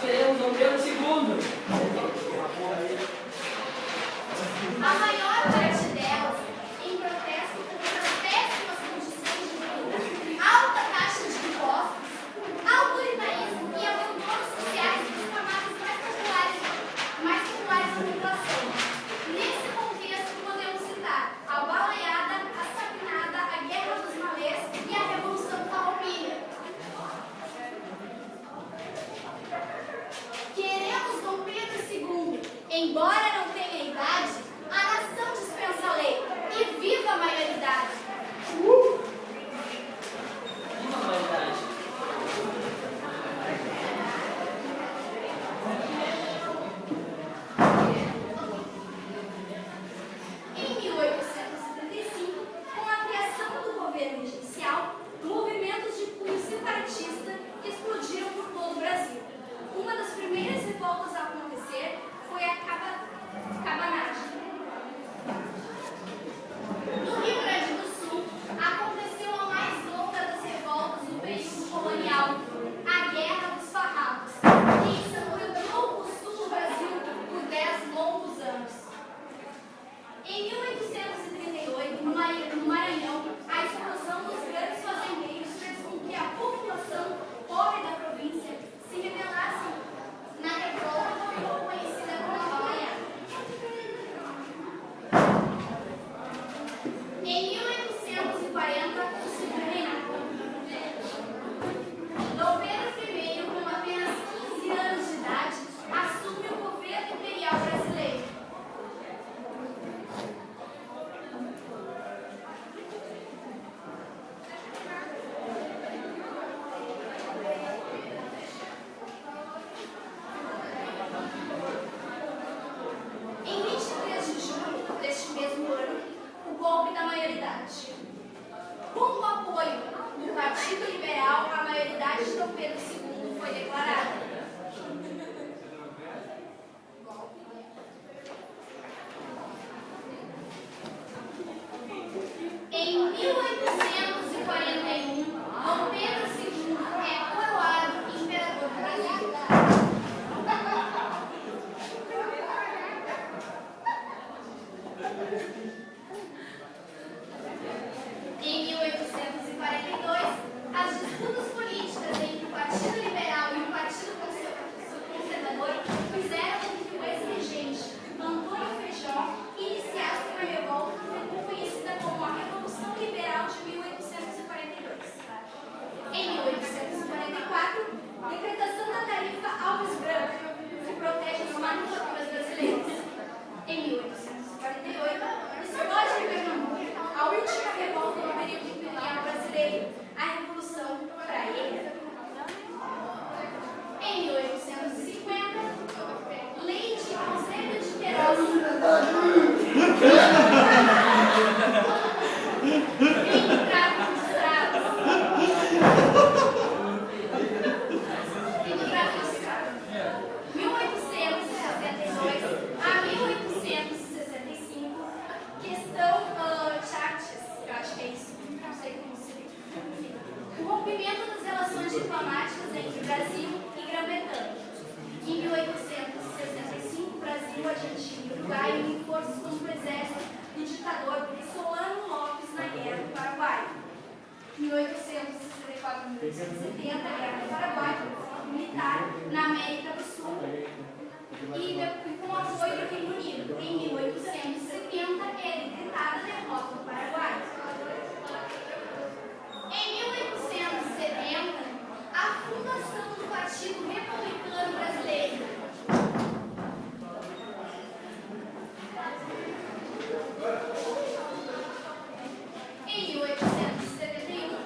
queremos Dom Pedro II. A maior parte delas em protesto contra as péssimas condições de vida, alta taxa de impostos, autoritarismo e abandonos sociais dos camadas mais populares da população. Nesse contexto, podemos citar a balaiada, a sapinada, a guerra dos malês e a revolução farroupilha. Queremos Dom Pedro II, embora não tenha idade, a nação dispensa a lei e viva a maioridade. Viva a maioridade. Em 1875, com a criação do governo regencial, movimentos de cunho separatista explodiram por todo o Brasil. Uma das primeiras revoltas a acontecer foi a cabanagem. No Rio Grande do Sul, aconteceu a mais longa das revoltas do período colonial, a Guerra dos Farrapos, que ensanguentou o sul do Brasil por 10 longos anos. Em 1838, no Maranhão, a explosão dos grandes fazendeiros fez com que a população pobre da província se rebelasse na revolta que ficou conhecida como a balaiada. Em 1840, o segundo reinado. Dom Pedro I, com apenas 15 anos de idade, assume o governo imperial brasileiro. Em 23 de julho deste mesmo ano, o golpe da maioridade. Com o apoio do Partido Liberal, a maioridade de Dom Pedro II foi declarada. Em 1841, Dom Pedro II é coroado imperador do Brasil. Em 1842, as disputas políticas entre o Partido Liberal e o Partido Conservador fizeram com que o ex-regente Antônio Feijó iniciasse uma revolta conhecida como a Revolução Liberal de 1842. Em 1844, decretação da tarifa Alves Branco, que protege as manufaturas brasileiras. Em 1848, explode em Pernambuco a última revolta do período imperial brasileiro, a Revolução Praieira. Em 1850, lei de Conselho de Queiroz. Fim do tráfico de escravos. Fim do tráfico de escravos. 1862 a 1865, questão Chartiers, eu acho que é isso, não sei como se diz. O rompimento das relações diplomáticas entre Brasil e Grã-Bretanha. Em 1865, Brasil, Argentina e Uruguai unem forças contra o exército do ditador Solano Lopes na Guerra do Paraguai. Em 1864 e 1870, a Guerra do Paraguai, militar na América do Sul e com apoio do Reino Unido. Em 1870, é decretada a derrota do Paraguai. Em 1870, a fundação do Partido Republicano Brasileiro. Em 1871,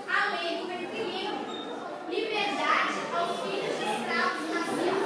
a Lei do Ventre Livre, liberdade aos filhos de escravos nascidos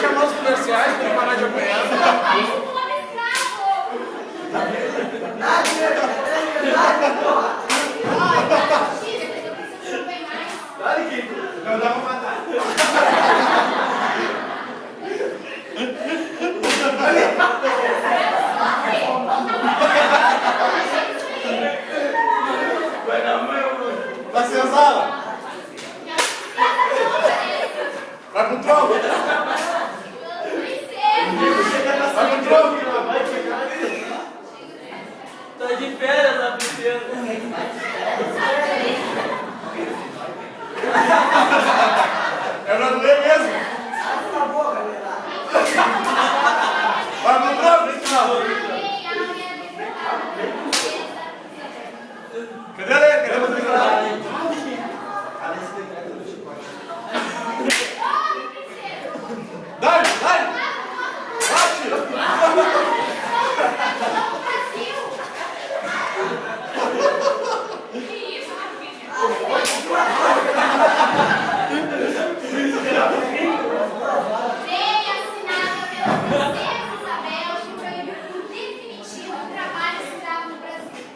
chamar os comerciais para parar de apanhar. Seu país se torna escravo. Olha, na justiça, eu preciso saber mais. Olha aqui, não dá pra matar. Vai dar meu. Vai ser a sala. Vai pro tronco. Vai pro tronco. Tá de férias na piscina. É pra doer mesmo. Vai pro tronco, pessoal. Cadê ele? Cadê você? Dai, dai! Bate! Lei assinada pela princesa Isabel que proibiu por definitivo o trabalho escravo no Brasil.